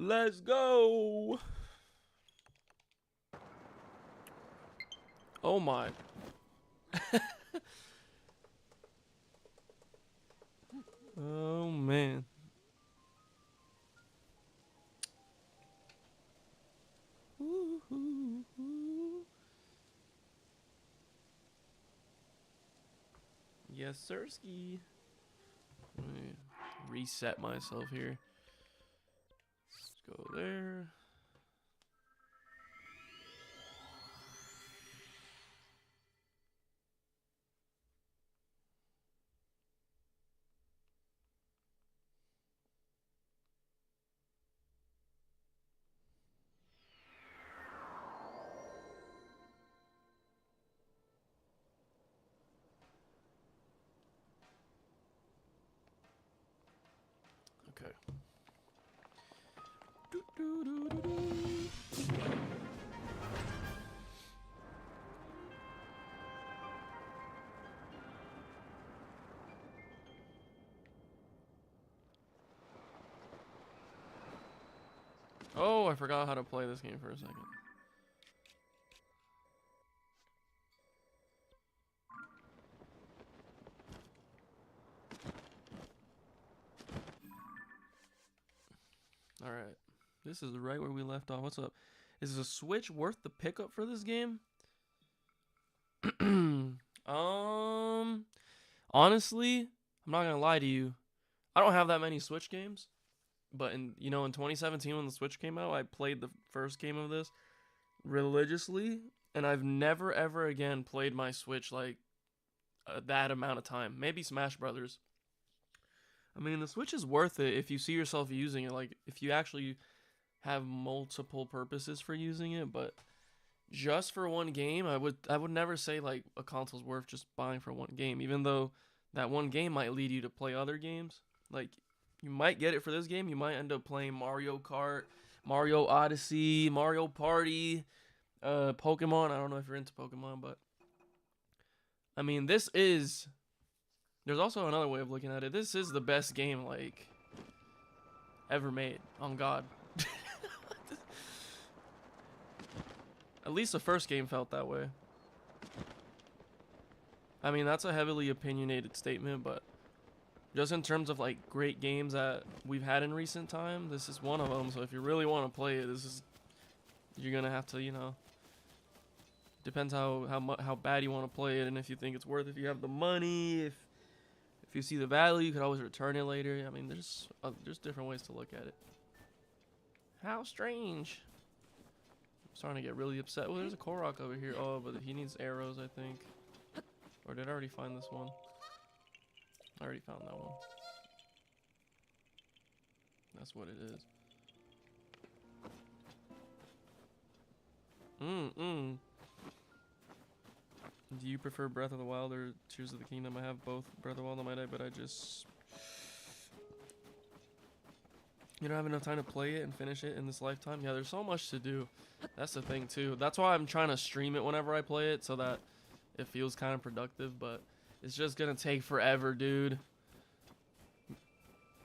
Let's go. Oh my. Oh man. Yes, sirski. Let me reset myself here. Let's go there. Okay. Oh, I forgot how to play this game for a second. Alright. This is right where we left off. What's up? Is the Switch worth the pickup for this game? Honestly, I'm not gonna lie to you. I don't have that many Switch games. But in 2017 when the Switch came out, I played the first game of this religiously, and I've never ever again played my Switch like that amount of time. Maybe Smash Brothers. I mean, the Switch is worth it if you see yourself using it. Like if you actually have multiple purposes for using it, but just for one game, I would never say like a console's worth just buying for one game, even though that one game might lead you to play other games. Like you might get it for this game, you might end up playing Mario Kart, Mario Odyssey, Mario Party, Pokemon. I don't know if you're into Pokemon, but I mean, there's also another way of looking at it. This is the best game like ever made, on God. At least the first game felt that way. I mean, that's a heavily opinionated statement, but just in terms of like great games that we've had in recent time, this is one of them. So if you really want to play it, you're gonna have to, depends how bad you want to play it, and if you think it's worth it, if you have the money, if you see the value, you could always return it later. I mean, there's different ways to look at it. How strange. I'm starting to get really upset. Well, there's a Korok over here. Oh, but he needs arrows, I think. Or did I already find this one? I already found that one. That's what it is. Do you prefer Breath of the Wild or Tears of the Kingdom? I have both Breath of the Wild on my day, but I just... You don't have enough time to play it and finish it in this lifetime? Yeah, there's so much to do. That's the thing, too. That's why I'm trying to stream it whenever I play it, so that it feels kind of productive, but it's just gonna take forever, dude.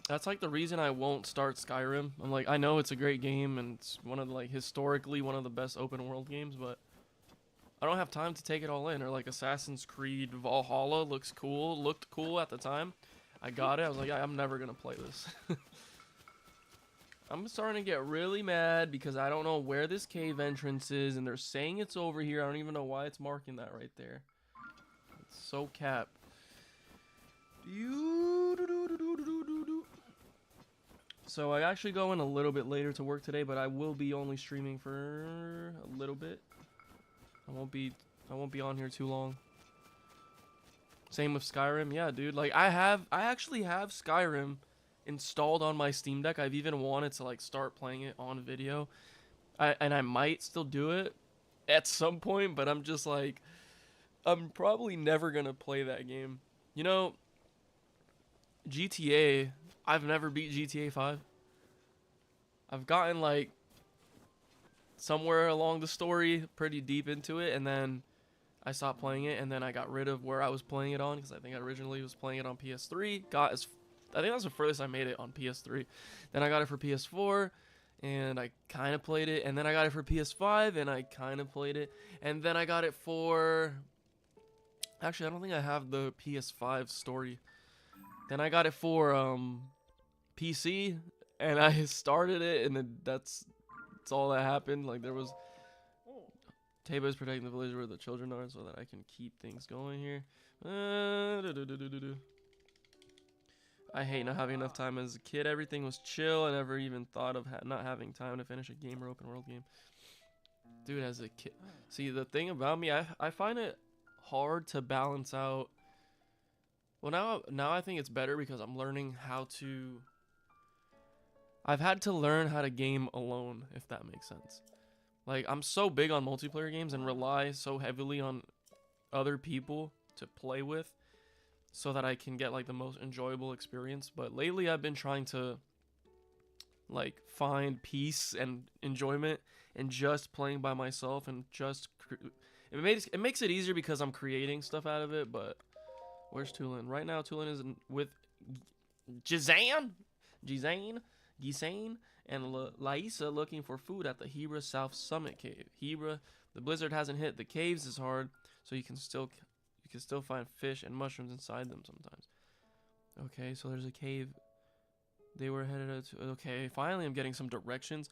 That's like the reason I won't start Skyrim. I'm like, I know it's a great game, and it's one of the, like, historically one of the best open world games, but I don't have time to take it all in. Or like Assassin's Creed Valhalla looked cool at the time. I got it. I was like, I'm never gonna play this. I'm starting to get really mad because I don't know where this cave entrance is, and they're saying it's over here. I don't even know why it's marking that right there. It's so cap. So I actually go in a little bit later to work today, but I will be only streaming for a little bit. I won't be on here too long. Same with Skyrim. Yeah, dude. Like I actually have Skyrim installed on my Steam Deck. I've even wanted to like start playing it on video. And I might still do it at some point, but I'm just like, I'm probably never gonna play that game. You know, GTA, I've never beat GTA 5. I've gotten like somewhere along the story, pretty deep into it, and then I stopped playing it, and then I got rid of where I was playing it on, because I think I originally was playing it on PS3. I think that's the furthest I made it on PS3. Then I got it for PS4, and I kind of played it, and then I got it for PS5, and I kind of played it, and then I got it for. Actually, I don't think I have the PS5 story. Then I got it for PC, and I started it, and then that's all that happened. Like there was. Taba is protecting the village where the children are, so that I can keep things going here. I hate not having enough time as a kid. Everything was chill. I never even thought of not having time to finish a game or open world game. Dude, as a kid. See, the thing about me, I find it hard to balance out. Well, now I think it's better because I'm learning how to. I've had to learn how to game alone, if that makes sense. Like, I'm so big on multiplayer games and rely so heavily on other people to play with so that I can get, like, the most enjoyable experience. But lately, I've been trying to, like, find peace and enjoyment in just playing by myself and just... It makes it easier because I'm creating stuff out of it, but... Where's Tulin? Right now, Tulin is with Gizane, and Laisa looking for food at the Hebra South Summit Cave. Hebra, the blizzard hasn't hit the caves as hard, so you can still find fish and mushrooms inside them sometimes. Okay, so there's a cave. They were headed to. Okay, finally I'm getting some directions.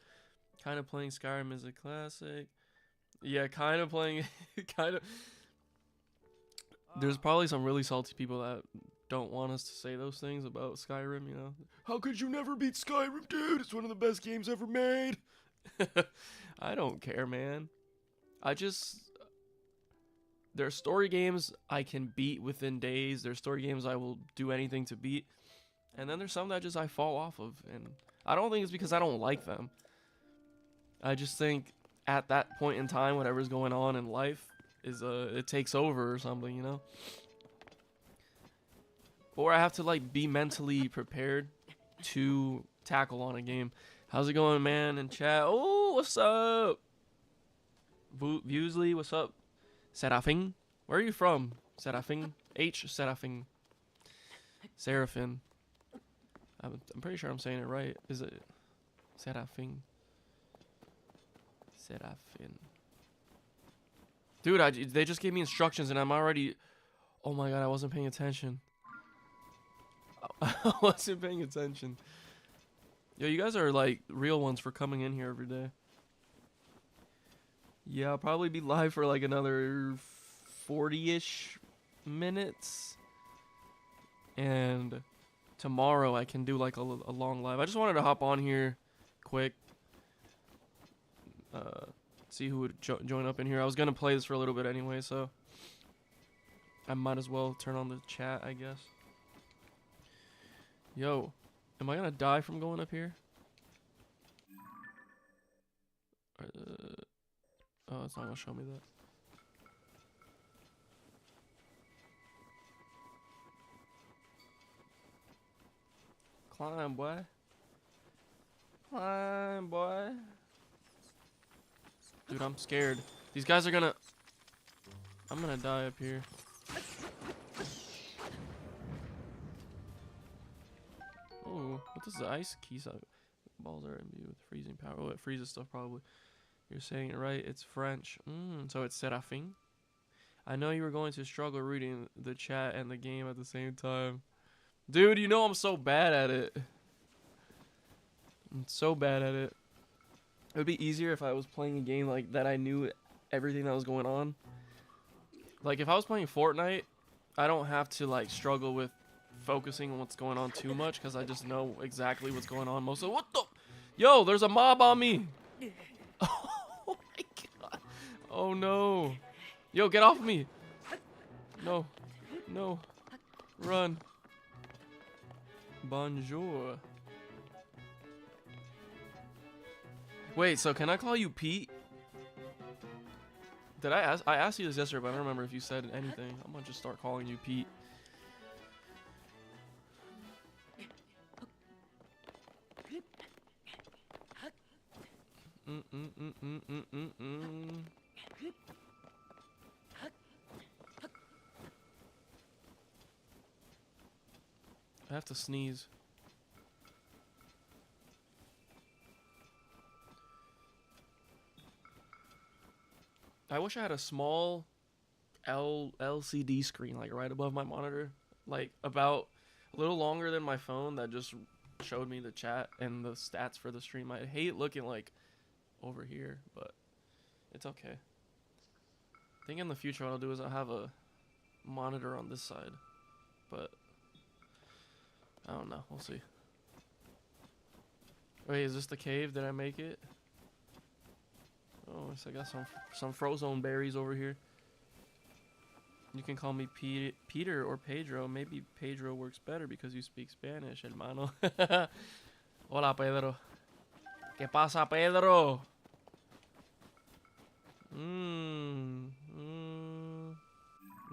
Kind of playing Skyrim as a classic. Yeah, kind of playing. kind of. There's probably some really salty people that don't want us to say those things about Skyrim, you know? How could you never beat Skyrim, dude? It's one of the best games ever made. I don't care, man. There are story games I can beat within days. There's story games I will do anything to beat. And then there's some that just I fall off of. And I don't think it's because I don't like them. I just think at that point in time, whatever's going on in life is it takes over or something, you know? Or I have to like be mentally prepared to tackle on a game. How's it going, man? In chat. Oh, what's up? Vuesley, what's up? Seraphine, where are you from? Seraphine, Seraphine, Seraphine. I'm pretty sure I'm saying it right. Is it Seraphine? Seraphine. Dude, they just gave me instructions and I'm already. Oh my god, I wasn't paying attention. I wasn't paying attention. Yo, you guys are like real ones for coming in here every day. Yeah, I'll probably be live for like another 40-ish minutes. And tomorrow I can do like a long live. I just wanted to hop on here quick. See who would join up in here. I was going to play this for a little bit anyway, so I might as well turn on the chat, I guess. Yo, am I going to die from going up here? Oh, it's not going to show me that. Climb, boy. Climb, boy. Dude, I'm scared. These guys are gonna... I'm gonna die up here. Oh, what does the ice key say? Balls are imbued with freezing power. Oh, it freezes stuff probably. You're saying it right. It's French. So it's Seraphine. I know you were going to struggle reading the chat and the game at the same time. Dude, you know I'm so bad at it. I'm so bad at it. It would be easier if I was playing a game like that I knew everything that was going on. Like if I was playing Fortnite, I don't have to like struggle with focusing on what's going on too much because I just know exactly what's going on most of. What the? Yo, there's a mob on me. Oh my god. Oh no. Yo, get off of me. No. No. Run. Bonjour. Wait, so can I call you Pete? Did I ask? I asked you this yesterday, but I don't remember if you said anything. I'm gonna just start calling you Pete. I have to sneeze. wish I had a small LCD screen like right above my monitor, like about a little longer than my phone, that just showed me the chat and the stats for the stream. I hate looking like over here, but it's okay. I think in the future what I'll do is I'll have a monitor on this side, but I don't know. We'll see. Wait, is this the cave? Did I make it? Oh, so I got some frozen berries over here. You can call me Peter or Pedro. Maybe Pedro works better because you speak Spanish, hermano. Hola, Pedro. ¿Qué pasa, Pedro?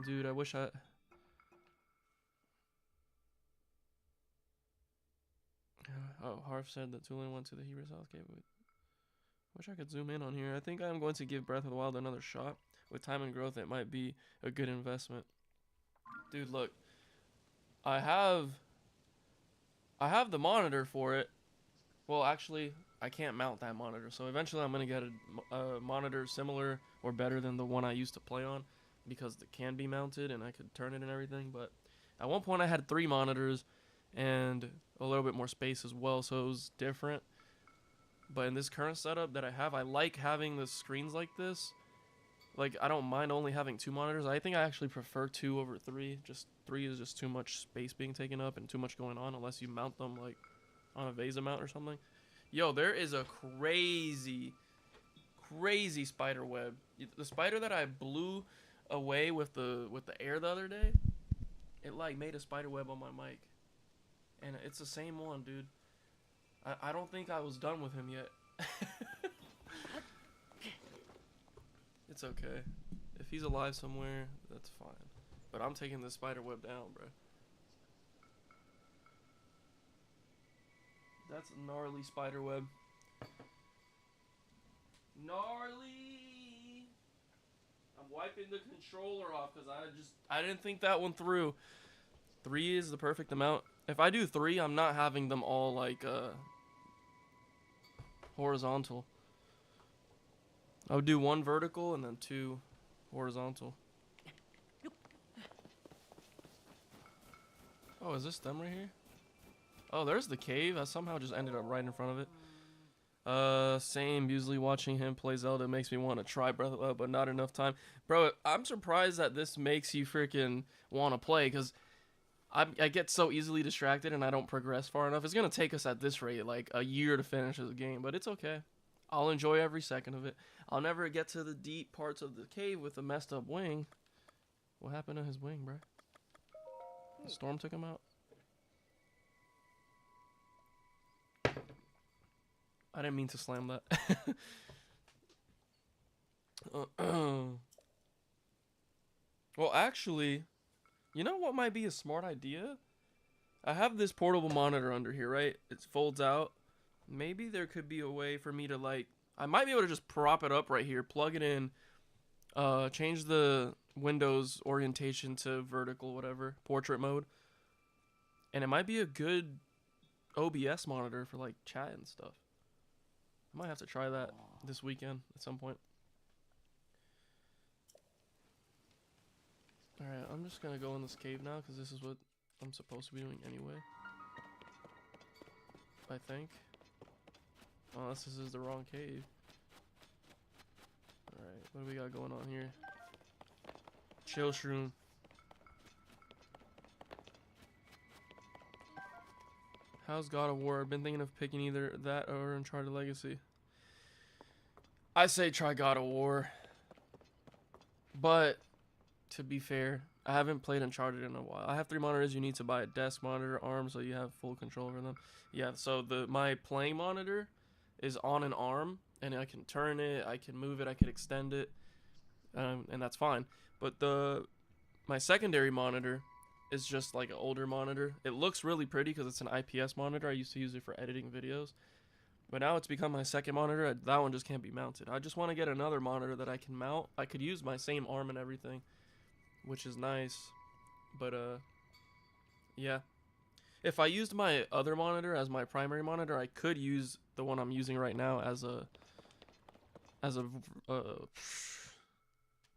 Dude, I wish I... Oh, Harf said that Tulane went to the Hebrew South Cave. Wish I could zoom in on here. I think I'm going to give Breath of the Wild another shot. With time and growth, it might be a good investment. Dude, look. I have the monitor for it. Well, actually, I can't mount that monitor. So eventually I'm going to get a monitor similar or better than the one I used to play on, because it can be mounted and I could turn it and everything. But at one point I had 3 monitors and a little bit more space as well, so it was different. But in this current setup that I have, I like having the screens like this. Like, I don't mind only having 2 monitors. I think I actually prefer 2 over 3. Just 3 is just too much space being taken up and too much going on unless you mount them like on a VESA mount or something. Yo, there is a crazy spider web. The spider that I blew away with the air the other day, it like made a spider web on my mic. And it's the same one, dude. I don't think I was done with him yet. It's okay. If he's alive somewhere, that's fine. But I'm taking this spider web down, bro. That's a gnarly spider web. Gnarly! I'm wiping the controller off because I didn't think that one through. 3 is the perfect amount. If I do 3, I'm not having them all like horizontal. I would do 1 vertical and then 2 horizontal. Oh, is this them right here? Oh, there's the cave. I somehow just ended up right in front of it. Same. Usually watching him play Zelda makes me want to try Breath of the Wild, but not enough time. Bro, I'm surprised that this makes you freaking want to play, because I get so easily distracted and I don't progress far enough. It's going to take us at this rate like a year to finish this game, but it's okay. I'll enjoy every second of it. I'll never get to the deep parts of the cave with a messed up wing. What happened to his wing, bro? The storm took him out? I didn't mean to slam that. Well, actually, you know what might be a smart idea? I have this portable monitor under here, right? It folds out. Maybe there could be a way for me to, like, I might be able to just prop it up right here, plug it in, change the Windows orientation to vertical, whatever, portrait mode. And it might be a good OBS monitor for, like, chat and stuff. I might have to try that this weekend at some point. Alright, I'm just gonna go in this cave now, because this is what I'm supposed to be doing anyway. I think. Unless this is the wrong cave. Alright, what do we got going on here? Chill shroom. How's God of War? I've been thinking of picking either that or Uncharted Legacy. I say try God of War. But, to be fair, I haven't played Uncharted in a while. I have 3 monitors. You need to buy a desk monitor, arm, so you have full control over them. Yeah, so my playing monitor is on an arm, and I can turn it, I can move it, I can extend it, and that's fine. But my secondary monitor is just like an older monitor. It looks really pretty because it's an IPS monitor. I used to use it for editing videos, but now it's become my second monitor. That one just can't be mounted. I just want to get another monitor that I can mount. I could use my same arm and everything, which is nice, but yeah. If I used my other monitor as my primary monitor, I could use the one I'm using right now as a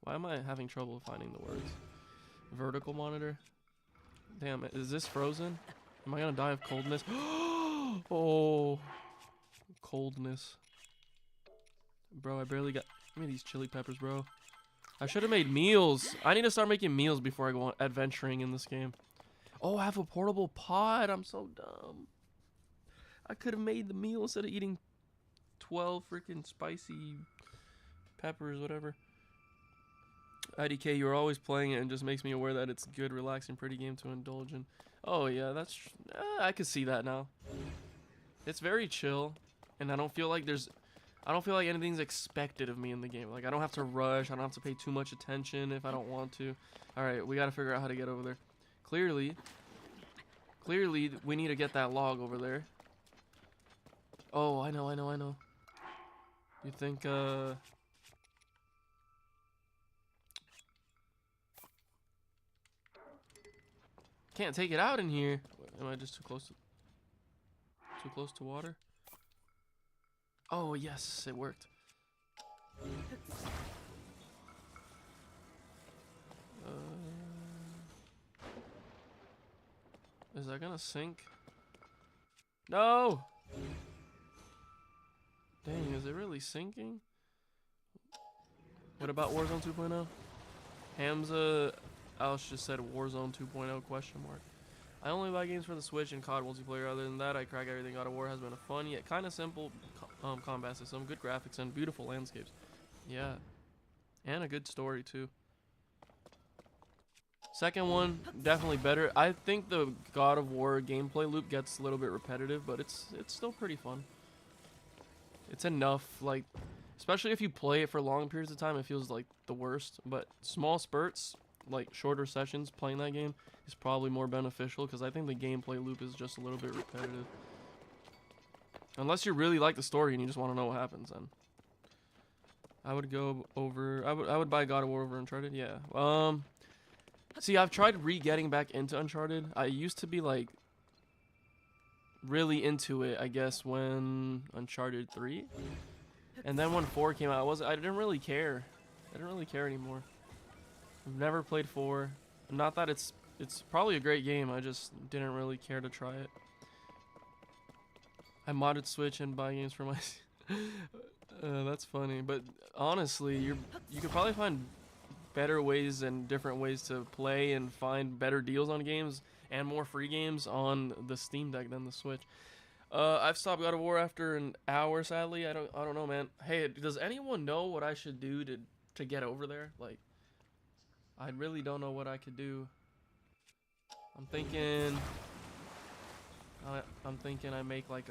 Why am I having trouble finding the words? Vertical monitor. Damn it. Is this frozen? Am I gonna die of coldness? Oh, coldness. Bro, I barely got. Give me these chili peppers, bro. I should have made meals. I need to start making meals before I go on adventuring in this game. Oh, I have a portable pot. I'm so dumb. I could have made the meal instead of eating 12 freaking spicy peppers, whatever. IDK, you're always playing it and just makes me aware that it's a good, relaxing, pretty game to indulge in. Oh, yeah, that's... I could see that now. It's very chill, and I don't feel like anything's expected of me in the game. Like, I don't have to rush. I don't have to pay too much attention if I don't want to. Alright, we gotta figure out how to get over there. Clearly, we need to get that log over there. Oh, I know. You think, can't take it out in here. Am I just too close to water? Oh, yes, it worked. Is that gonna sink? No! Dang, is it really sinking? What about Warzone 2.0? Hamza Alsh just said Warzone 2.0 question mark. I only buy games for the Switch and COD multiplayer. Other than that, I crack everything. God of War has been a fun yet kind of simple combat system, good graphics, and beautiful landscapes. Yeah, and a good story too. Second one, definitely better. I think the God of War gameplay loop gets a little bit repetitive, but it's still pretty fun. It's enough, like, especially if you play it for long periods of time, it feels like the worst. But small spurts, like shorter sessions playing that game, is probably more beneficial because I think the gameplay loop is just a little bit repetitive. Unless you really like the story and you just want to know what happens, then I would go over. I would buy God of War over Uncharted. Yeah. See, I've tried getting back into Uncharted. I used to be like really into it, I guess, when Uncharted 3, and then when 4 came out, I didn't really care. I didn't really care anymore. I've never played 4. Not that it's probably a great game. I just didn't really care to try it. I modded Switch and buy games for my. That's funny, but honestly, you could probably find better ways and different ways to play and find better deals on games and more free games on the Steam Deck than the Switch. I've stopped God of War after an hour, sadly. I don't know, man. Hey, does anyone know what I should do to get over there? Like, I really don't know what I could do. I'm thinking I make like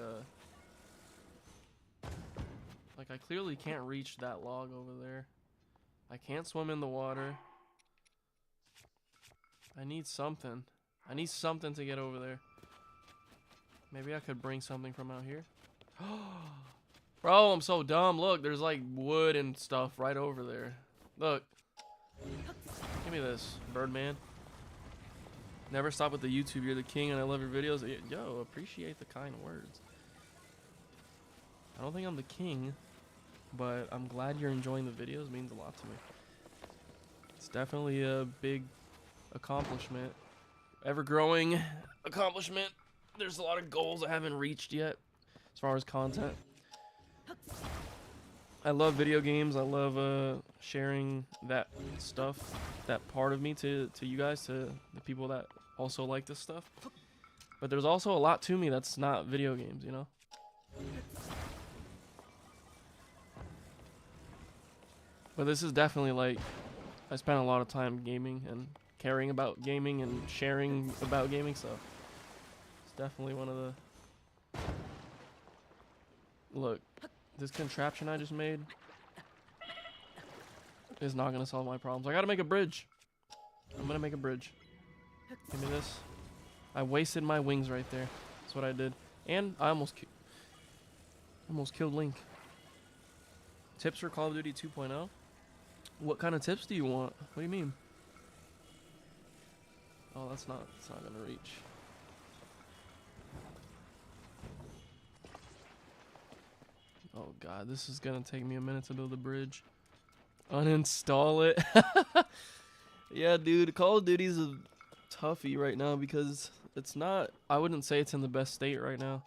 I clearly can't reach that log over there. I can't swim in the water. I need something. I need something to get over there. Maybe I could bring something from out here. Bro, I'm so dumb. Look, there's like wood and stuff right over there. Look. Give me this, Birdman. Never stop with the YouTube. You're the king and I love your videos. Yo, appreciate the kind words. I don't think I'm the king, but I'm glad you're enjoying the videos. It means a lot to me. It's definitely a big accomplishment. Ever-growing accomplishment. There's a lot of goals I haven't reached yet as far as content. I love video games. I love sharing that stuff, that part of me to you guys, to the people that also like this stuff. But there's also a lot to me that's not video games, you know? But this is definitely like, I spent a lot of time gaming and caring about gaming and sharing about gaming, so it's definitely one of the... Look, this contraption I just made is not going to solve my problems. I got to make a bridge. I'm going to make a bridge. Give me this. I wasted my wings right there. That's what I did. And I almost killed Link. Tips for Call of Duty 2.0? What kind of tips do you want? What do you mean? Oh, it's not gonna reach. Oh god, this is gonna take me a minute to build a bridge. Uninstall it. Yeah, dude, Call of Duty's a toughie right now because it's not. I wouldn't say it's in the best state right now.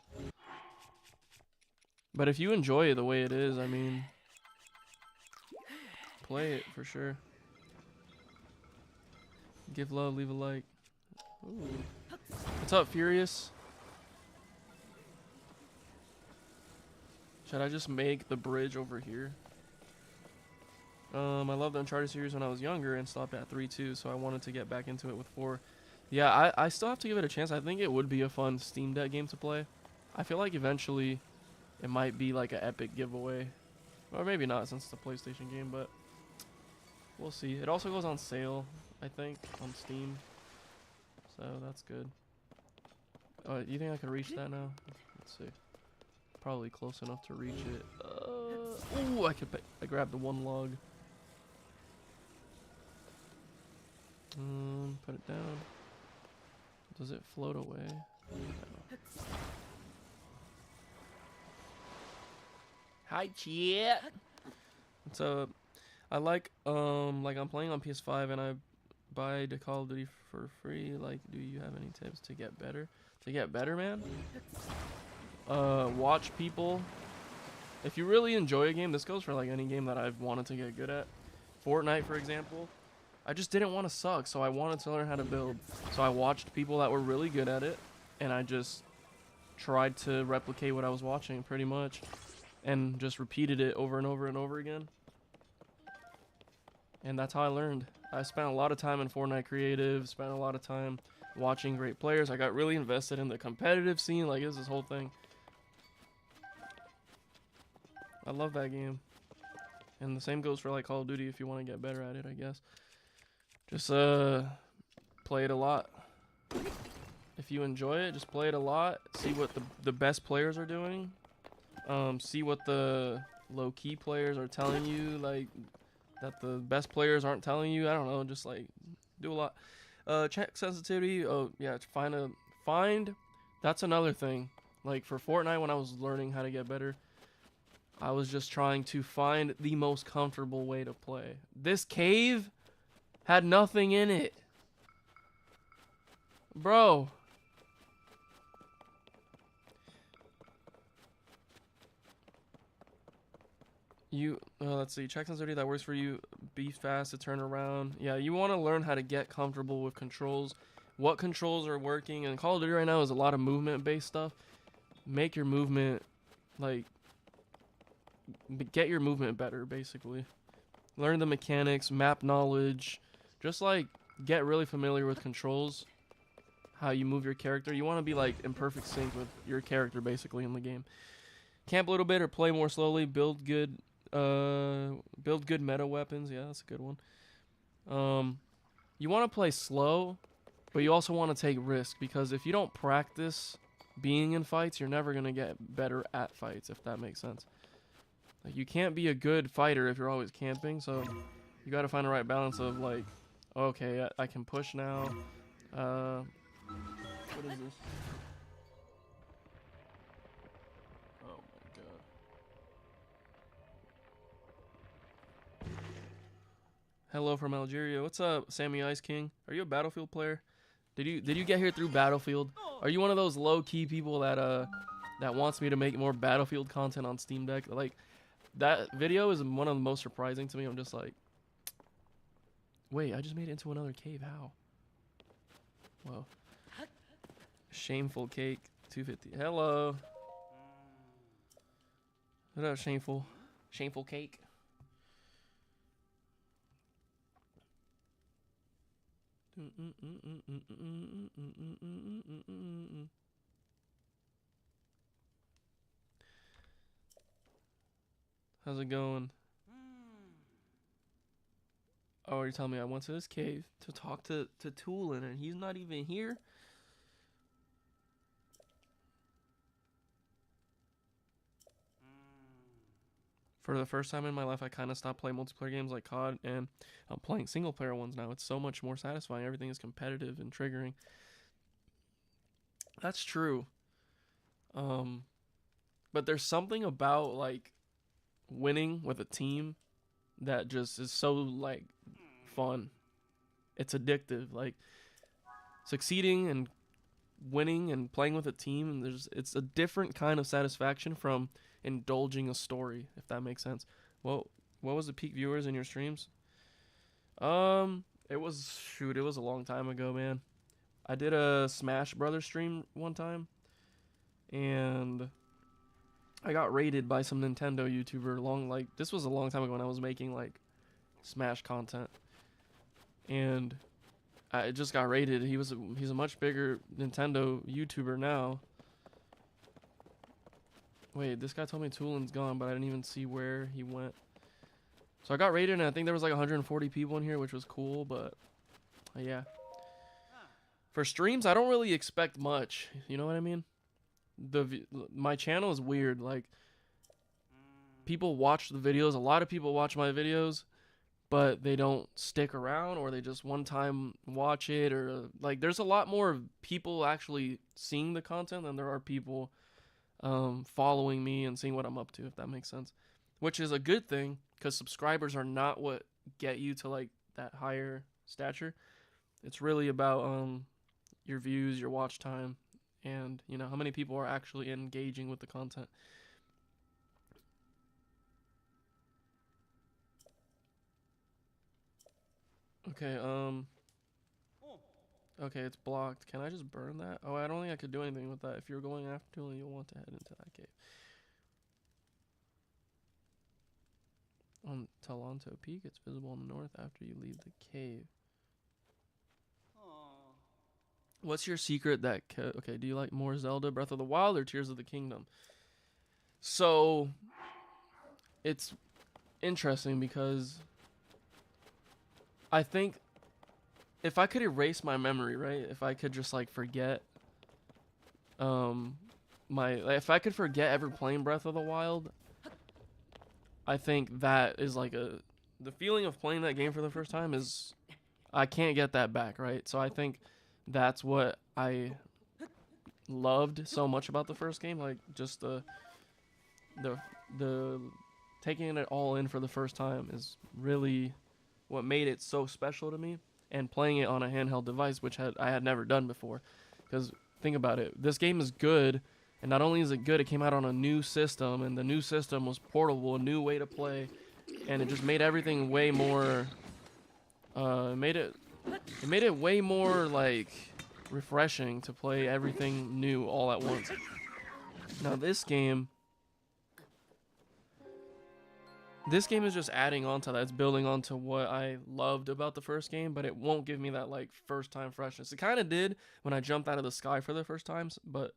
But if you enjoy it the way it is, I mean, play it for sure. Give love, leave a like. Ooh. What's up, Furious? Should I just make the bridge over here? I loved the Uncharted series when I was younger and stopped at 3 too, so I wanted to get back into it with 4. Yeah, I still have to give it a chance. I think it would be a fun Steam Deck game to play. I feel like eventually it might be like an epic giveaway. Or maybe not since it's a PlayStation game, but we'll see. It also goes on sale, I think, on Steam. So that's good. You think I could reach that now? Let's see. Probably close enough to reach it. Ooh, I grabbed the one log. Put it down. Does it float away? No. Hi, chat. So, I like I'm playing on PS5 and I buy the Call of Duty for free. Like, do you have any tips to get better? To get better, man? Watch people. If you really enjoy a game, this goes for like any game that I've wanted to get good at. Fortnite, for example. I just didn't want to suck, so I wanted to learn how to build. So I watched people that were really good at it, and I just tried to replicate what I was watching, pretty much. And just repeated it over and over and over again. And that's how I learned. I spent a lot of time in Fortnite Creative, spent a lot of time watching great players. I got really invested in the competitive scene, like it was this whole thing. I love that game. And the same goes for like Call of Duty if you want to get better at it, I guess. Just play it a lot. If you enjoy it, just play it a lot. See what the best players are doing. See what the low-key players are telling you, like that the best players aren't telling you. I don't know, just like do a lot. Check sensitivity. Oh yeah, find. That's another thing. Like for Fortnite, when I was learning how to get better, I was just trying to find the most comfortable way to play. This cave had nothing in it. Bro. Let's see. Check sensitivity that works for you. Be fast to turn around. Yeah, you want to learn how to get comfortable with controls. What controls are working. And Call of Duty right now is a lot of movement-based stuff. Make your movement, like, get your movement better, basically. Learn the mechanics, map knowledge. Just, like, get really familiar with controls. How you move your character. You want to be, like, in perfect sync with your character, basically, in the game. Camp a little bit or play more slowly. Build good meta weapons. Yeah, that's a good one. You want to play slow, but you also want to take risks, because if you don't practice being in fights, you're never going to get better at fights, if that makes sense. Like, you can't be a good fighter if you're always camping, so you got to find the right balance of, like, okay, I can push now. What is this? Oh my god. Hello from Algeria. What's up, Sammy Ice King? Are you a Battlefield player? Did you get here through Battlefield? Are you one of those low-key people that wants me to make more Battlefield content on Steam Deck? Like, that video is one of the most surprising to me. I'm just like, wait, I just made it into another cave. How? Whoa. Shameful Cake 250. Hello. What up, Shameful? Shameful Cake. How's it going? Oh, you're telling me I went to this cave to talk to Toolin and he's not even here? For the first time in my life, I kind of stopped playing multiplayer games like COD, and I'm playing single player ones now. It's so much more satisfying. Everything is competitive and triggering. That's true. But there's something about, like, winning with a team that just is so like fun. It's addictive. Like succeeding and winning and playing with a team, and it's a different kind of satisfaction from indulging a story, if that makes sense. Well, what was the peak viewers in your streams? It was it was a long time ago, man. I did a Smash Brothers stream one time, and I got raided by some Nintendo YouTuber. This was a long time ago when I was making like Smash content, and I just got raided. He's a much bigger Nintendo YouTuber now. Wait, this guy told me Toolin's gone, but I didn't even see where he went. So I got raided, and I think there was like 140 people in here, which was cool, but yeah. For streams, I don't really expect much. You know what I mean? My channel is weird. Like, people watch the videos. A lot of people watch my videos, but they don't stick around, or they just one time watch it, or like there's a lot more people actually seeing the content than there are people following me and seeing what I'm up to, if that makes sense, which is a good thing, because subscribers are not what get you to like that higher stature. It's really about your views, your watch time, and you know how many people are actually engaging with the content. Okay, okay, it's blocked. Can I just burn that? Oh, I don't think I could do anything with that. If you're going after Tulin, you'll want to head into that cave. On Talanto Peak, it's visible in the north after you leave the cave. What's your secret that... Okay, do you like more Zelda, Breath of the Wild, or Tears of the Kingdom? So, it's interesting because I think if I could erase my memory, right? If I could just like forget if I could forget ever playing Breath of the Wild, I think that is like the feeling of playing that game for the first time is, I can't get that back, right? So I think that's what I loved so much about the first game, like just the taking it all in for the first time is really what made it so special to me, and playing it on a handheld device, which I had never done before. Because think about it, this game is good, and not only is it good, it came out on a new system, and the new system was portable, a new way to play, and it just made everything way more. It made it way more like refreshing to play everything new all at once. Now this game is just adding on to that. It's building on to what I loved about the first game, but it won't give me that like first time freshness. It kind of did when I jumped out of the sky for the first times, but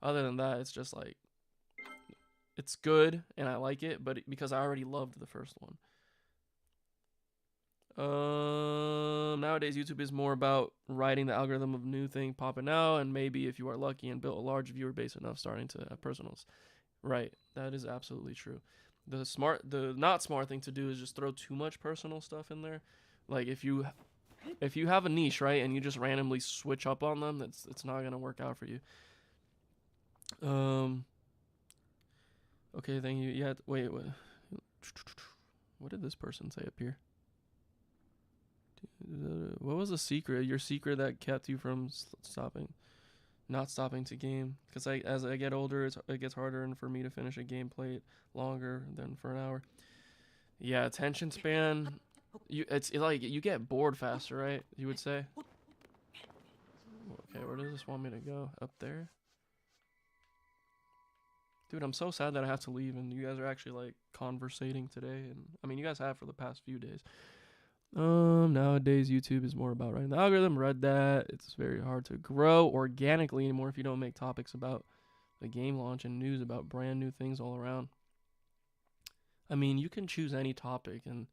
other than that, it's just like, it's good and I like it, but because I already loved the first one. Nowadays YouTube is more about writing the algorithm of new thing popping out, and maybe if you are lucky and built a large viewer base enough, starting to have personals. Right, that is absolutely true. The not smart thing to do is just throw too much personal stuff in there. Like if you have a niche, right, and you just randomly switch up on them, it's not gonna work out for you. Okay, thank you. Yeah, wait. What did this person say up here? What was the secret? Your secret that kept you from not stopping to game? Because as I get older, it gets harder, and for me to finish a game, play it longer than for an hour. Yeah, attention span. It's like you get bored faster, right? You would say. Okay, where does this want me to go? Up there? Dude, I'm so sad that I have to leave, and you guys are actually like conversating today, and I mean you guys have for the past few days. Nowadays YouTube is more about writing the algorithm. Read that. It's very hard to grow organically anymore if you don't make topics about the game launch and news about brand new things all around. I mean, you can choose any topic, and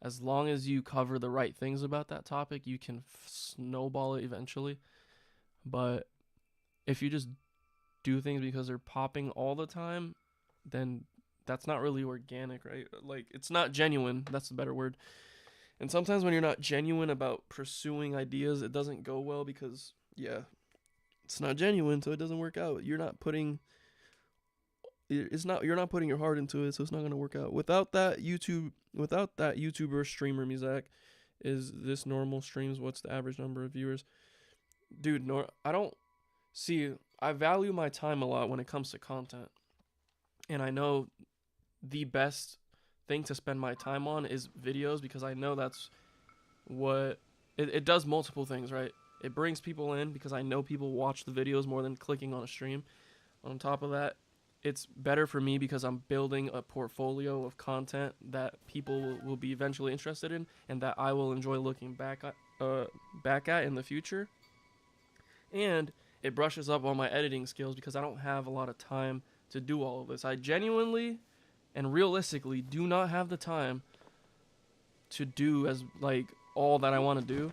as long as you cover the right things about that topic, you can snowball it eventually. But if you just do things because they're popping all the time, then that's not really organic, right? Like, it's not genuine. That's the better word. And sometimes when you're not genuine about pursuing ideas, it doesn't go well because, yeah, it's not genuine, so it doesn't work out. You're not putting it's not, you're not putting your heart into it, so it's not gonna work out. Without that YouTuber streamer Muzak, is this normal streams? What's the average number of viewers? Dude, I don't see. I value my time a lot when it comes to content, and I know the best thing to spend my time on is videos, because I know that's what it does. Multiple things, right? It brings people in because I know people watch the videos more than clicking on a stream. On top of that, it's better for me because I'm building a portfolio of content that people will be eventually interested in, and that I will enjoy looking back at in the future. And it brushes up on my editing skills because I don't have a lot of time to do all of this. I genuinely and realistically do not have the time to do as like all that I want to do.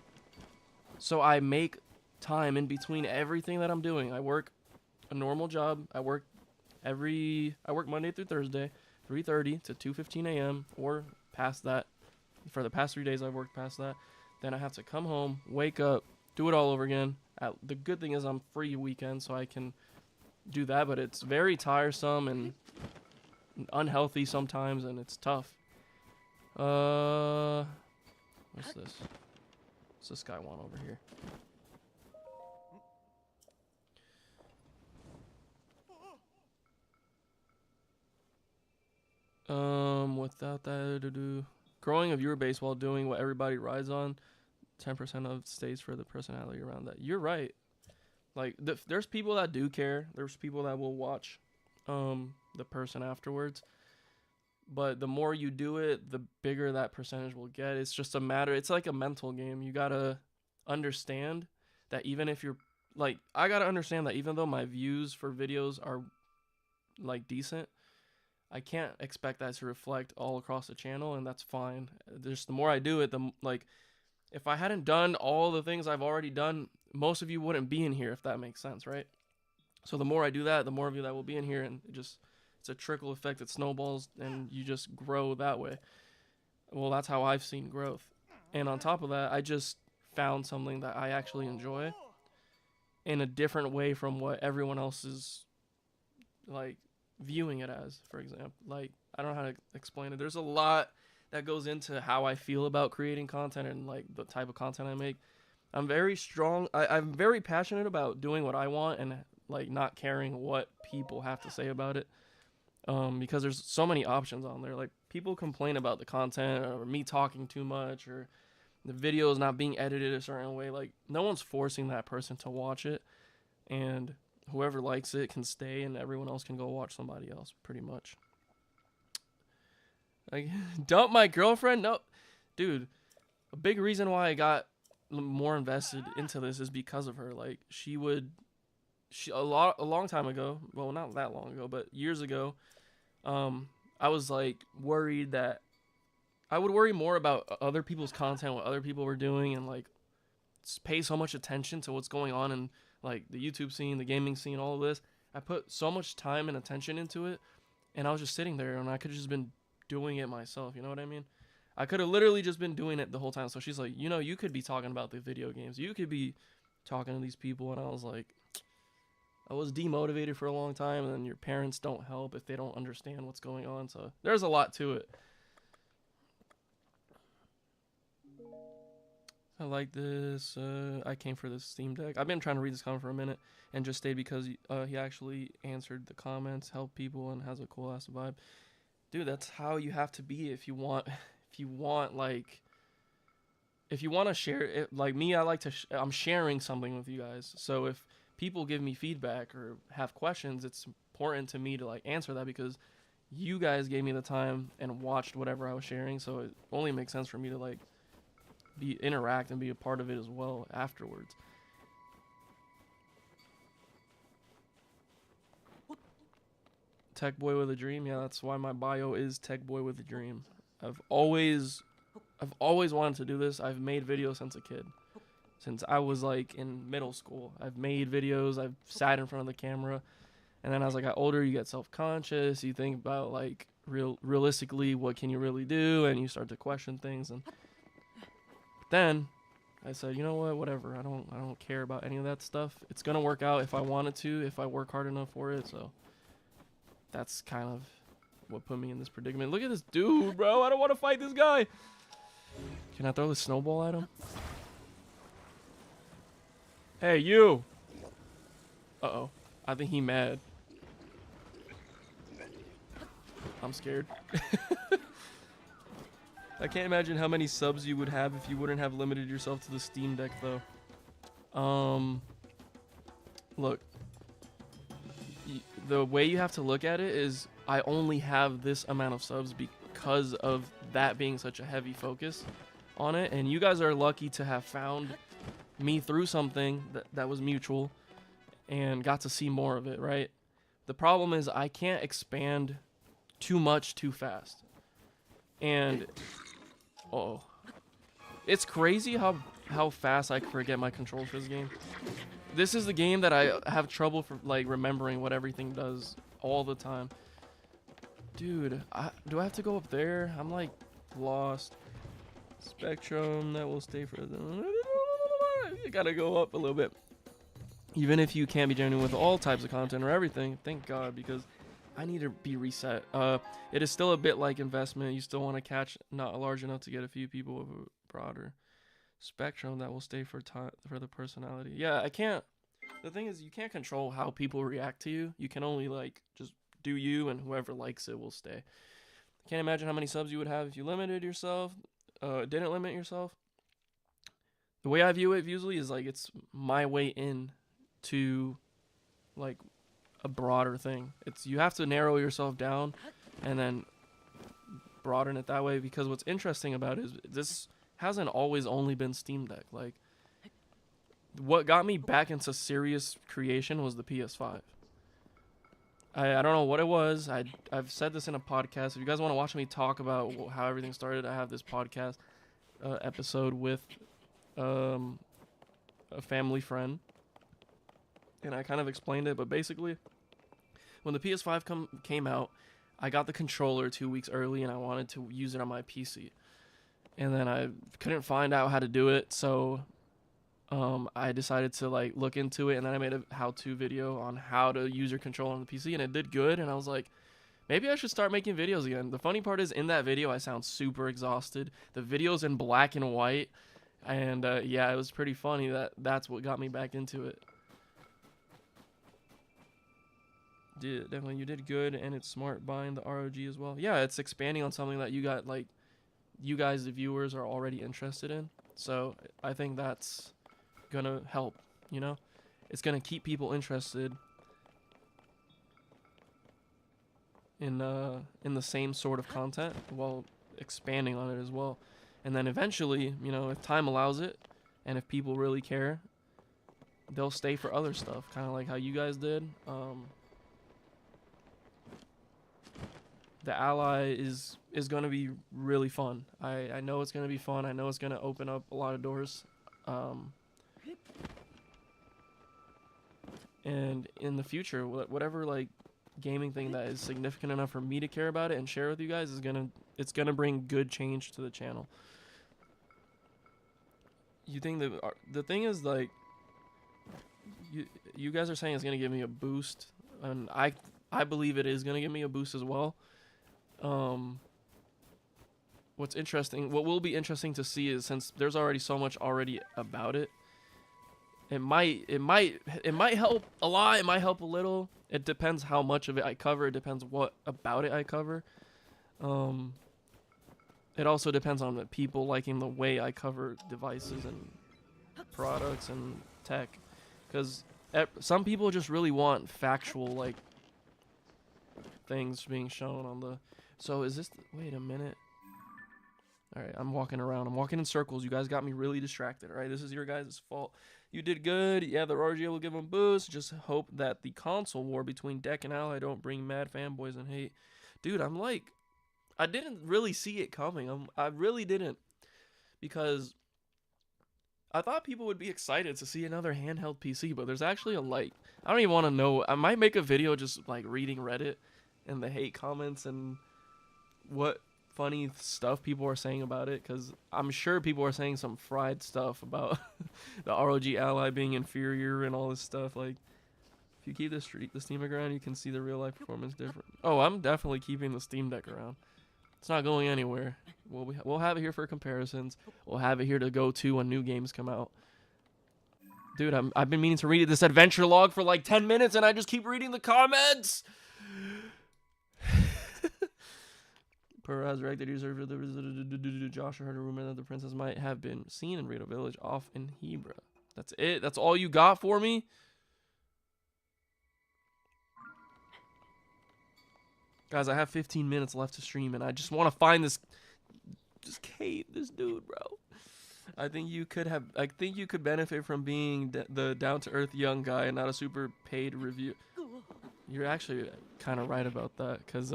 So I make time in between everything that I'm doing. I work a normal job. I work Monday through Thursday, 3:30 to 2:15 a.m. or past that. For the past 3 days, I've worked past that. Then I have to come home, wake up, do it all over again. The good thing is I'm free weekend, so I can do that. But it's very tiresome and unhealthy sometimes, and it's tough. What's this? What's this guy want over here? Without that, growing a viewer base while doing what everybody rides on, 10% of stays for the personality around that. You're right. Like, there's people that do care. There's people that will watch, the person afterwards. But the more you do it, the bigger that percentage will get. It's just a matter. It's like a mental game. You gotta understand that even if you're like, I gotta understand that even though my views for videos are like decent, I can't expect that to reflect all across the channel, and that's fine. Just the more I do it, like, if I hadn't done all the things I've already done, most of you wouldn't be in here, if that makes sense, right? So the more I do that, the more of you that will be in here, and it's a trickle effect that snowballs, and you just grow that way. Well, that's how I've seen growth. And on top of that, I just found something that I actually enjoy in a different way from what everyone else is, like, viewing it as. For example, like, I don't know how to explain it. There's a lot that goes into how I feel about creating content and like the type of content I make. I'm very strong. I'm very passionate about doing what I want and like not caring what people have to say about it. Because there's so many options on there. Like, people complain about the content or me talking too much or the video is not being edited a certain way. Like, no one's forcing that person to watch it, and whoever likes it can stay, and everyone else can go watch somebody else, pretty much. Like, dump my girlfriend? No, dude. A big reason why I got more invested into this is because of her. Like, a long time ago. Well, not that long ago, but years ago. I was like worried that I would worry more about other people's content, what other people were doing, and like pay so much attention to what's going on in like the YouTube scene, the gaming scene, all of this. I put so much time and attention into it, and I was just sitting there, and I could have just been doing it myself. You know what I mean? I could have literally just been doing it the whole time. So she's like, you could be talking about the video games. You could be talking to these people. And I was like, I was demotivated for a long time. And then your parents don't help if they don't understand what's going on. So there's a lot to it. I like this. I came for this Steam Deck. I've been trying to read this comment for a minute and just stayed because he actually answered the comments, helped people, and has a cool ass vibe. Dude, that's how you have to be if you want to share it. Like me, I'm sharing something with you guys. So if people give me feedback or have questions, it's important to me to like answer that because you guys gave me the time and watched whatever I was sharing. So it only makes sense for me to like interact and be a part of it as well afterwards. Tech boy with a dream. Yeah, that's why my bio is tech boy with a dream. I've always wanted to do this. I've made videos since a kid. Since I was like in middle school. I've made videos. I've sat in front of the camera. And then as I got older, you get self-conscious. You think about like realistically, what can you really do? And you start to question things. And then I said, you know what, whatever. I don't care about any of that stuff. It's gonna work out if I want it to, if I work hard enough for it. So that's kind of what put me in this predicament. Look at this dude, bro. I don't want to fight this guy. Can I throw the snowball at him? Hey, you. Uh-oh. I think he mad. I'm scared. I can't imagine how many subs you would have if you wouldn't have limited yourself to the Steam Deck, though. Look. The way you have to look at it is I only have this amount of subs because of that being such a heavy focus on it. And you guys are lucky to have found me through something that was mutual and got to see more of it, right? The problem is I can't expand too much too fast. And it's crazy how fast I forget my controls for this game. This is the game that I have trouble for like remembering what everything does all the time. Dude, do I have to go up there? I'm like lost. Spectrum, that will stay for the... You gotta go up a little bit. Even if you can't be genuine with all types of content or everything, thank God, because I need to be reset. It is still a bit like investment. You still want to catch not large enough to get a few people with a broader spectrum that will stay for the personality. Yeah, I can't. The thing is, you can't control how people react to you. You can only like just do you, and whoever likes it will stay. Can't imagine how many subs you would have if you limited yourself. Didn't limit yourself. The way I view it usually is like it's my way in to like a broader thing. It's you have to narrow yourself down and then broaden it that way, because what's interesting about it is this hasn't always only been Steam Deck. Like what got me back into serious creation was the PS5. I don't know what it was. I've said this in a podcast. If you guys want to watch me talk about how everything started, I have this podcast episode with a family friend, and I kind of explained it. But basically, when the PS5 came out, I got the controller 2 weeks early, and I wanted to use it on my PC. And then I couldn't find out how to do it, so I decided to like look into it, and then I made a how-to video on how to use your controller on the PC, and it did good. And I was like, maybe I should start making videos again. The funny part is, in that video, I sound super exhausted. The video's in black and white, and yeah, it was pretty funny. That's what got me back into it. Definitely, you did good, and it's smart buying the ROG as well. Yeah, it's expanding on something that you guys, the viewers, are already interested in. So I think that's gonna help, you know? It's gonna keep people interested in the same sort of content while expanding on it as well. And then eventually, you know, if time allows it and if people really care, they'll stay for other stuff, kind of like how you guys did. The Ally is going to be really fun. I know it's going to be fun. I know it's going to open up a lot of doors. And in the future, whatever like gaming thing that is significant enough for me to care about it and share with you guys it's going to bring good change to the channel. You think that the thing is, like, you guys are saying it's going to give me a boost, and I believe it is going to give me a boost as well. What's interesting, what will be interesting to see is, since there's already so much already about it, it might help a lot, it might help a little. It depends how much of it I cover. It depends what about it I cover. It also depends on the people liking the way I cover devices and products and tech, because some people just really want factual like things being shown on the. So is this? Wait a minute. All right, I'm walking around. I'm walking in circles. You guys got me really distracted. All right, this is your guys' fault. You did good. Yeah, the ROG will give them a boost. Just hope that the console war between Deck and Ally don't bring mad fanboys and hate. Dude, I'm like, I didn't really see it coming. I really didn't, because I thought people would be excited to see another handheld PC, but there's actually I don't even want to know. I might make a video just like reading Reddit and the hate comments and what funny stuff people are saying about it, because I'm sure people are saying some fried stuff about the ROG Ally being inferior and all this stuff. Like, If you keep the Steam Deck around, you can see the real life performance different. Oh, I'm definitely keeping the Steam Deck around. It's not going anywhere. We'll have it here for comparisons. We'll have it here to go to when new games come out. Dude, I've been meaning to read this adventure log for like 10 minutes and I just keep reading the comments. Per as directed user, Josh heard a rumor that the princess might have been seen in Rito Village off in Hebra. That's it? That's all you got for me? Guys, I have 15 minutes left to stream and I just want to find this cave, this dude, bro. I think you could benefit from being the down-to-earth young guy and not a super paid review. You're actually kind of right about that, because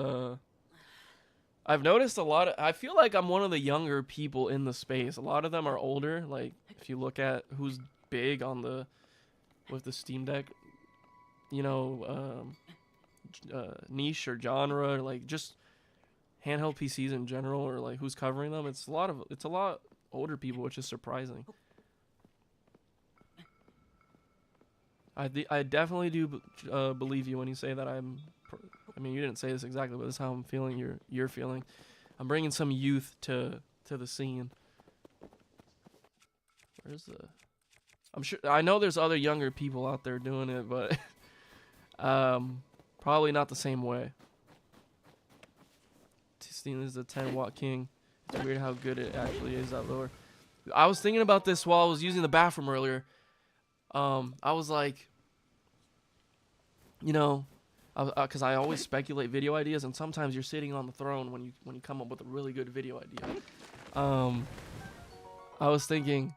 I've noticed I feel like I'm one of the younger people in the space. A lot of them are older. Like, if you look at who's big with the Steam Deck, you know, niche or genre, or like just handheld PCs in general, or like who's covering them, it's a lot older people, which is surprising. I definitely do believe you when you say that I mean, you didn't say this exactly, but this is how I'm feeling you're feeling. I'm bringing some youth to the scene. I know there's other younger people out there doing it, but probably not the same way. Steam is a 10-watt king. It's weird how good it actually is at lower. I was thinking about this while I was using the bathroom earlier. I was like, you know, because I always speculate video ideas, and sometimes you're sitting on the throne when you come up with a really good video idea. I was thinking,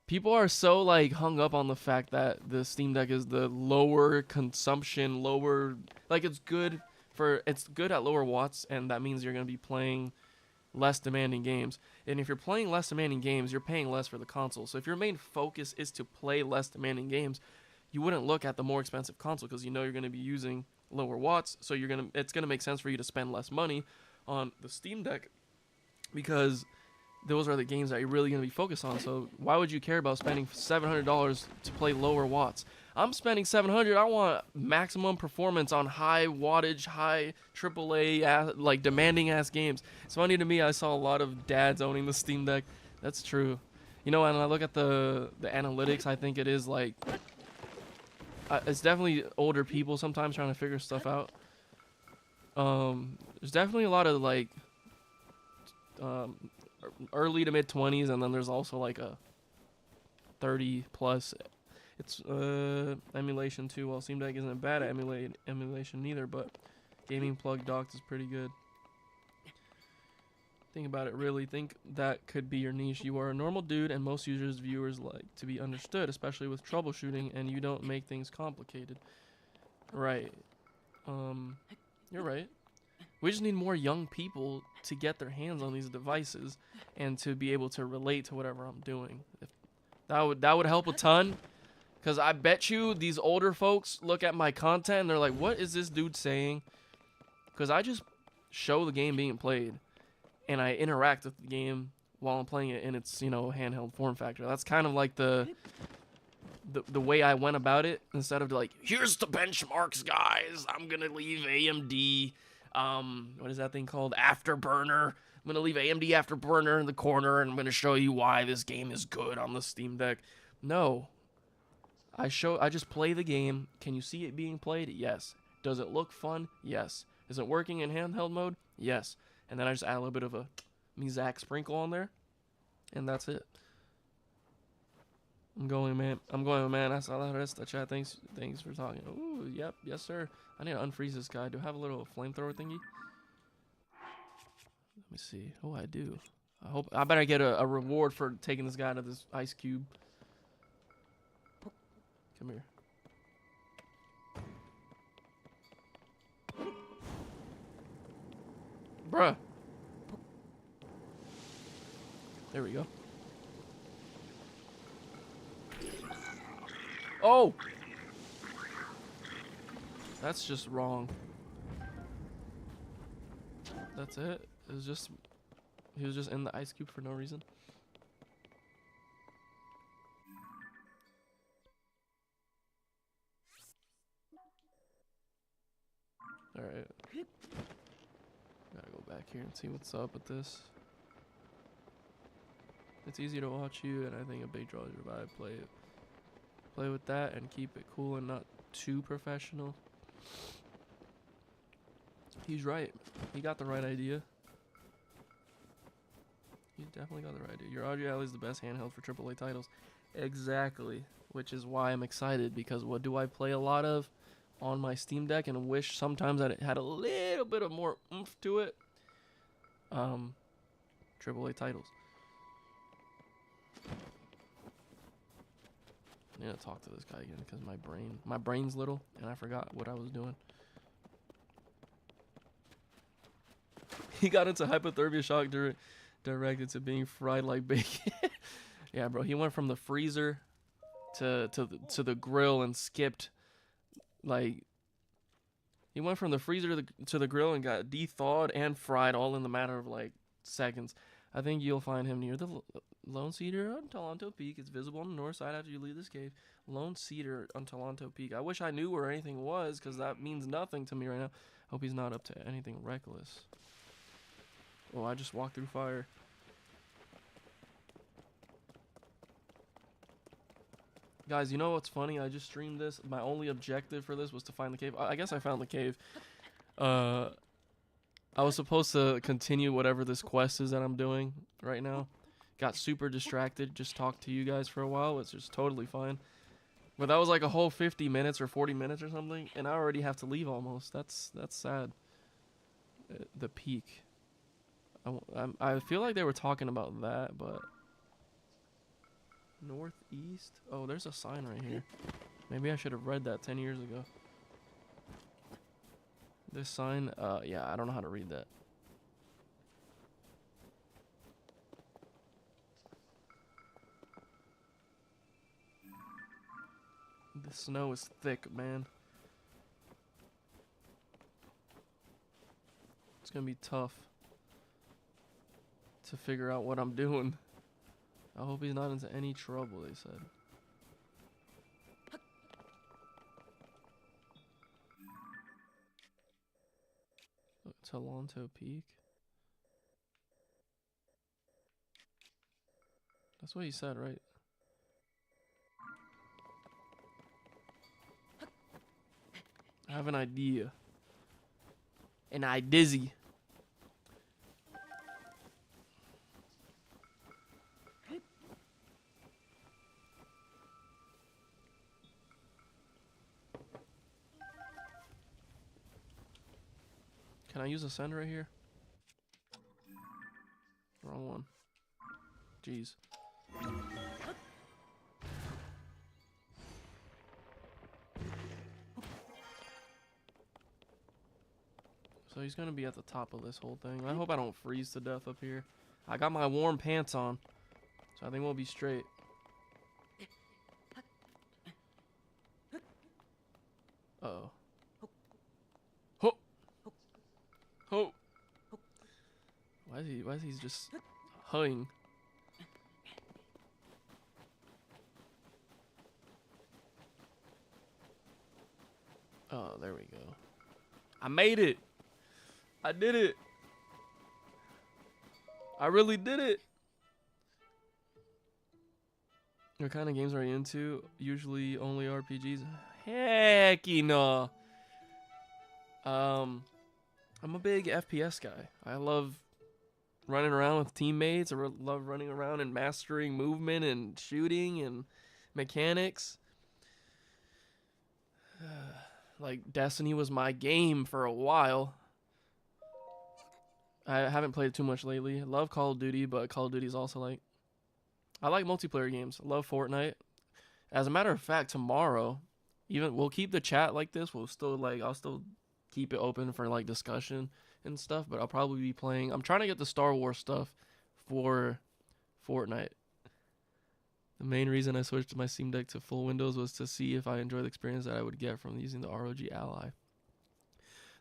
people are so like hung up on the fact that the Steam Deck is the lower consumption, it's good at lower watts, and that means you're gonna be playing less demanding games. And if you're playing less demanding games, you're paying less for the console. So if your main focus is to play less demanding games, you wouldn't look at the more expensive console, because you know you're going to be using lower watts. So it's going to make sense for you to spend less money on the Steam Deck, because those are the games that you're really going to be focused on. So why would you care about spending $700 to play lower watts? I'm spending $700. I want maximum performance on high wattage, high AAA, like demanding ass games. It's funny to me. I saw a lot of dads owning the Steam Deck. That's true. You know, when I look at the analytics, I think it is like it's definitely older people sometimes trying to figure stuff out. There's definitely a lot of like early to mid 20s, and then there's also like a 30 plus. It's emulation too. Well, Steam Deck isn't bad at emulation neither, but gaming plug docked is pretty good. Think about it, really. Think that could be your niche. You are a normal dude, and most viewers like to be understood, especially with troubleshooting, and you don't make things complicated. Right. You're right. We just need more young people to get their hands on these devices and to be able to relate to whatever I'm doing. That would help a ton. Because I bet you these older folks look at my content and they're like, what is this dude saying? Because I just show the game being played, and I interact with the game while I'm playing it in its, you know, handheld form factor. That's kind of like the way I went about it, instead of like, here's the benchmarks, guys. I'm going to leave AMD, what is that thing called? Afterburner. I'm going to leave AMD Afterburner in the corner, and I'm going to show you why this game is good on the Steam Deck. No. I just play the game. Can you see it being played? Yes. Does it look fun? Yes. Is it working in handheld mode? Yes. And then I just add a little bit of a Mizak sprinkle on there, and that's it. I'm going, man. I saw that rest of the chat. Thanks for talking. Ooh, yep, yes, sir. I need to unfreeze this guy. Do I have a little flamethrower thingy? Let me see. Oh, I do. I better get a reward for taking this guy to this ice cube. Come here. Bruh. There we go. Oh! That's just wrong. That's it? He was just in the ice cube for no reason. Alright. Gotta go back here and see what's up with this. It's easy to watch you, and I think a big draw is your vibe. Play with that and keep it cool and not too professional. He's right. He got the right idea. He definitely got the right idea. Your ROG Ally is the best handheld for AAA titles. Exactly. Which is why I'm excited, because what do I play a lot of on my Steam Deck and wish sometimes that it had a little bit of more oomph to it? AAA titles. I need to talk to this guy again because my brain's little and I forgot what I was doing. He got into hypothermia shock directed to being fried like bacon. Yeah, bro. He went from the freezer to the grill and skipped, like, he went from the freezer to the grill and got de-thawed and fried all in the matter of like seconds. I think you'll find him near the Lone Cedar on Toronto Peak. It's visible on the north side after you leave this cave. Lone Cedar on Toronto Peak. I wish I knew where anything was, because that means nothing to me right now. Hope he's not up to anything reckless. Oh, I just walked through fire. Guys, you know what's funny? I just streamed this. My only objective for this was to find the cave. I guess I found the cave. I was supposed to continue whatever this quest is that I'm doing right now. Got super distracted. Just talked to you guys for a while, which is totally fine. But that was like a whole 50 minutes or 40 minutes or something, and I already have to leave almost. That's sad. The peak. I feel like they were talking about that, but... Northeast? Oh, there's a sign right here. Maybe I should have read that 10 years ago. This sign, yeah, I don't know how to read that. The snow is thick, man. It's gonna be tough to figure out what I'm doing. I hope he's not into any trouble, they said. Toronto Peak? That's what he said, right? I have an idea. An idizzy. Can I use a send right here? Wrong one. Jeez. So he's gonna be at the top of this whole thing. I hope I don't freeze to death up here. I got my warm pants on, so I think we'll be straight. Uh-oh. Ho! Ho! Why is he just hugging? Oh, there we go. I made it! I did it! I really did it! What kind of games are you into? Usually only RPGs. Hecky no. I'm a big FPS guy. I love running around with teammates. I love running around and mastering movement and shooting and mechanics. Like, Destiny was my game for a while. I haven't played too much lately. I love Call of Duty, but Call of Duty is also like... I like multiplayer games. I love Fortnite. As a matter of fact, tomorrow, we'll keep the chat like this. I'll still keep it open for like discussion and stuff, but I'll probably be playing... I'm trying to get the Star Wars stuff for Fortnite. The main reason I switched my Steam Deck to full Windows was to see if I enjoy the experience that I would get from using the ROG Ally.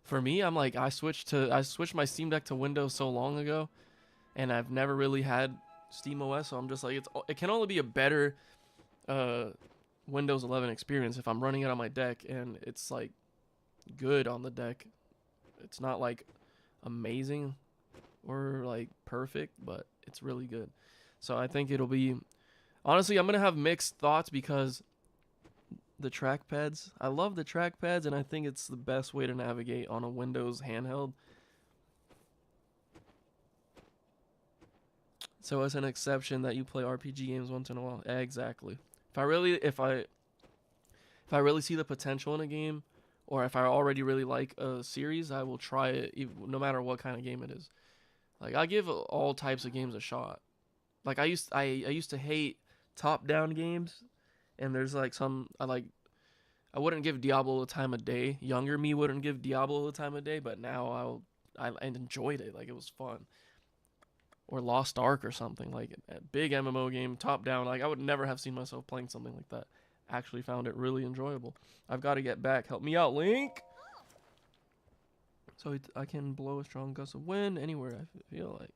For me, I'm like, I switched my Steam Deck to Windows so long ago, and I've never really had SteamOS, so I'm just like, it can only be a better Windows 11 experience if I'm running it on my deck and it's like good on the deck. It's not like amazing or like perfect, but it's really good. So I think it'll be, honestly, I'm gonna have mixed thoughts because the trackpads, I love the trackpads, and I think it's the best way to navigate on a Windows handheld. So it's an exception that you play RPG games once in a while. Exactly. If I really see the potential in a game, or if I already really like a series, I will try it no matter what kind of game it is. Like I give all types of games a shot. Like I used to hate top-down games, and there's like some I wouldn't give Diablo the time of day. Younger me wouldn't give Diablo the time of day, but now I enjoyed it. Like it was fun. Or Lost Ark or something, like a big MMO game, top down. Like I would never have seen myself playing something like that. Actually found it really enjoyable. I've got to get back. Help me out, Link. So I can blow a strong gust of wind anywhere I feel like.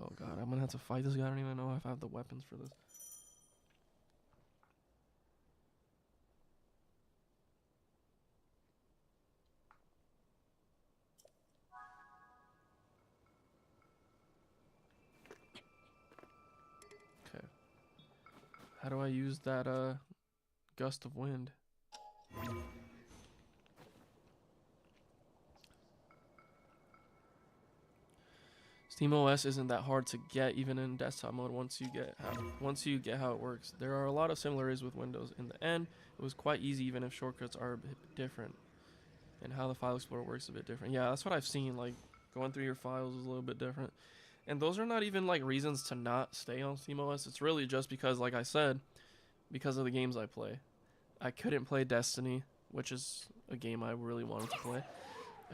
Oh god, I'm gonna have to fight this guy. I don't even know if I have the weapons for this. Okay. How do I use that gust of wind? SteamOS isn't that hard to get even in desktop mode once you get how it works. There are a lot of similarities with Windows. In the end, it was quite easy even if shortcuts are a bit different. And how the file explorer works a bit different. Yeah, that's what I've seen. Like going through your files is a little bit different. And those are not even like reasons to not stay on SteamOS. It's really just because, like I said, because of the games I play. I couldn't play Destiny, which is a game I really wanted to play.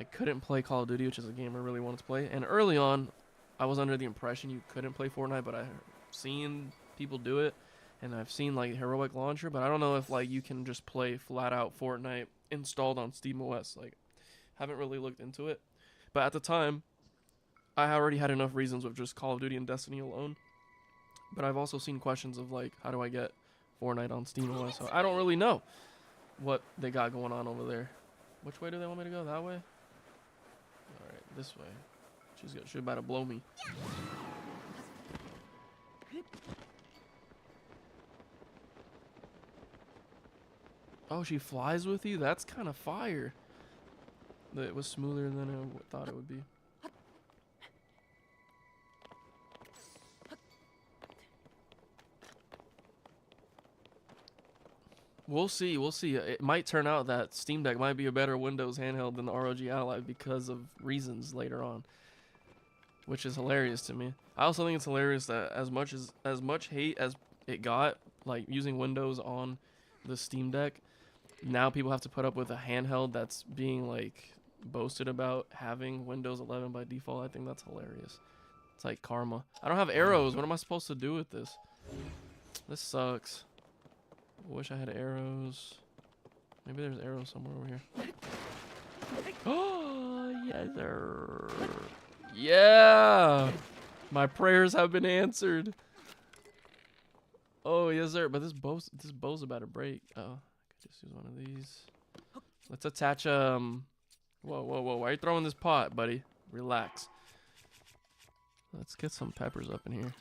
I couldn't play Call of Duty, which is a game I really wanted to play. And early on, I was under the impression you couldn't play Fortnite, but I've seen people do it, and I've seen like Heroic Launcher, but I don't know if like you can just play flat out Fortnite installed on SteamOS. Like, haven't really looked into it. But at the time, I already had enough reasons with just Call of Duty and Destiny alone. But I've also seen questions of like, how do I get Fortnite on SteamOS? So I don't really know what they got going on over there. Which way do they want me to go? That way? Alright, this way. She's about to blow me. Oh, she flies with you? That's kind of fire. It was smoother than I thought it would be. We'll see. We'll see. It might turn out that Steam Deck might be a better Windows handheld than the ROG Ally because of reasons later on, which is hilarious to me. I also think it's hilarious that as much hate as it got, like using Windows on the Steam Deck, now people have to put up with a handheld that's being like boasted about having Windows 11 by default. I think that's hilarious. It's like karma. I don't have arrows. What am I supposed to do with this? This sucks. I wish I had arrows. Maybe there's arrows somewhere over here. Oh, yes, sir. Yeah. My prayers have been answered. Oh, yes, sir. But this bow's about to break. Oh, I could just use one of these. Let's attach, whoa, whoa, whoa. Why are you throwing this pot, buddy? Relax. Let's get some peppers up in here.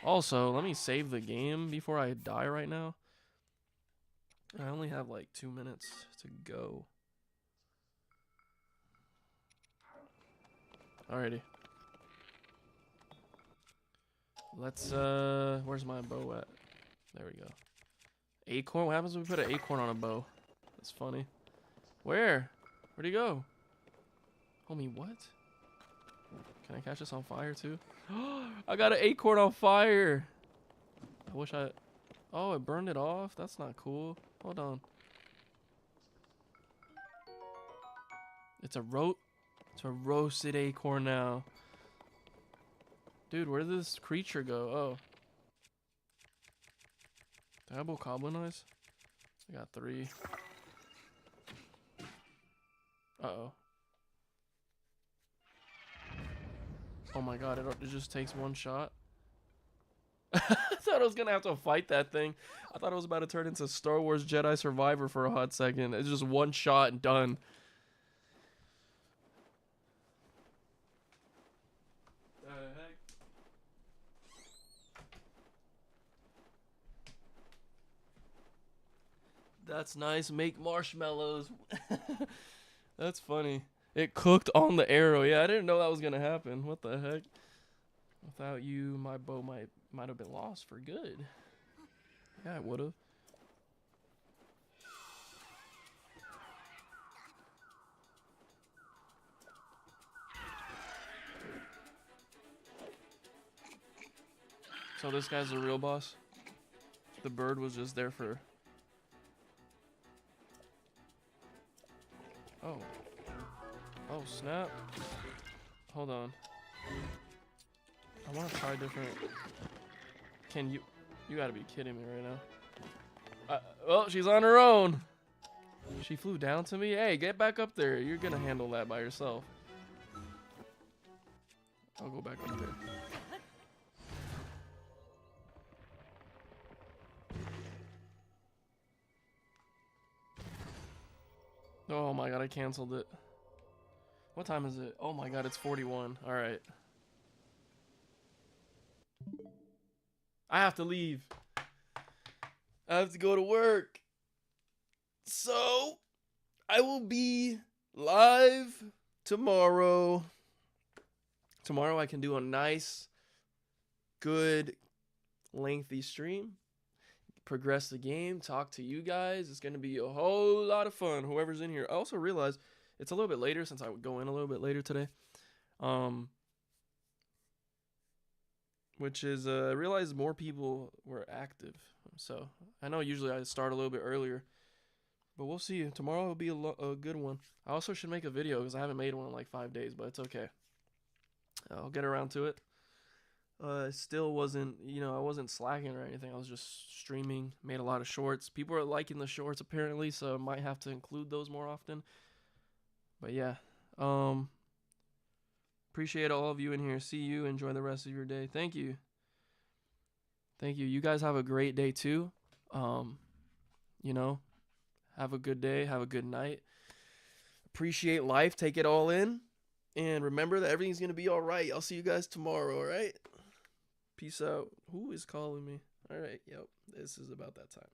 Also, let me save the game before I die right now. I only have like 2 minutes to go. Alrighty. Let's, where's my bow at? There we go. Acorn? What happens when we put an acorn on a bow? That's funny. Where? Where'd he go? Homie, what? Can I catch this on fire too? I got an acorn on fire! I wish I... Oh, it burned it off? That's not cool. Hold on. It's a roasted acorn now. Dude, where did this creature go? Oh. Double goblin eyes? I got 3. Uh-oh. Oh my god, it just takes 1 shot. I thought I was gonna have to fight that thing. I thought it was about to turn into Star Wars Jedi Survivor for a hot second. It's just one shot and done. The heck? That's nice. Make marshmallows. That's funny. It cooked on the arrow. Yeah, I didn't know that was gonna happen. What the heck? Without you, my bow might have been lost for good. Yeah, it would have. So this guy's the real boss. The bird was just there for. Oh. Oh snap. Hold on. I want to try different. Can you? You gotta be kidding me right now. Oh, she's on her own. She flew down to me. Hey, get back up there. You're gonna handle that by yourself. I'll go back up there. Oh my god, I canceled it. What time is it? Oh my god, it's 41. Alright. I have to leave. I have to go to work. So, I will be live tomorrow. Tomorrow I can do a nice, good, lengthy stream. Progress the game, talk to you guys. It's going to be a whole lot of fun, whoever's in here. I also realized it's a little bit later since I would go in a little bit later today. Which is, I realized more people were active. So, I know usually I start a little bit earlier. But we'll see. Tomorrow will be a good one. I also should make a video because I haven't made one in like 5 days, but it's okay. I'll get around to it. Still wasn't, I wasn't slacking or anything. I was just streaming, made a lot of shorts. People are liking the shorts apparently, so I might have to include those more often. But yeah, appreciate all of you in here. See you. Enjoy the rest of your day. Thank you. Thank you. You guys have a great day too. Have a good day. Have a good night. Appreciate life. Take it all in. And remember that everything's going to be all right. I'll see you guys tomorrow, all right? Peace out. Who is calling me? All right. Yep. This is about that time.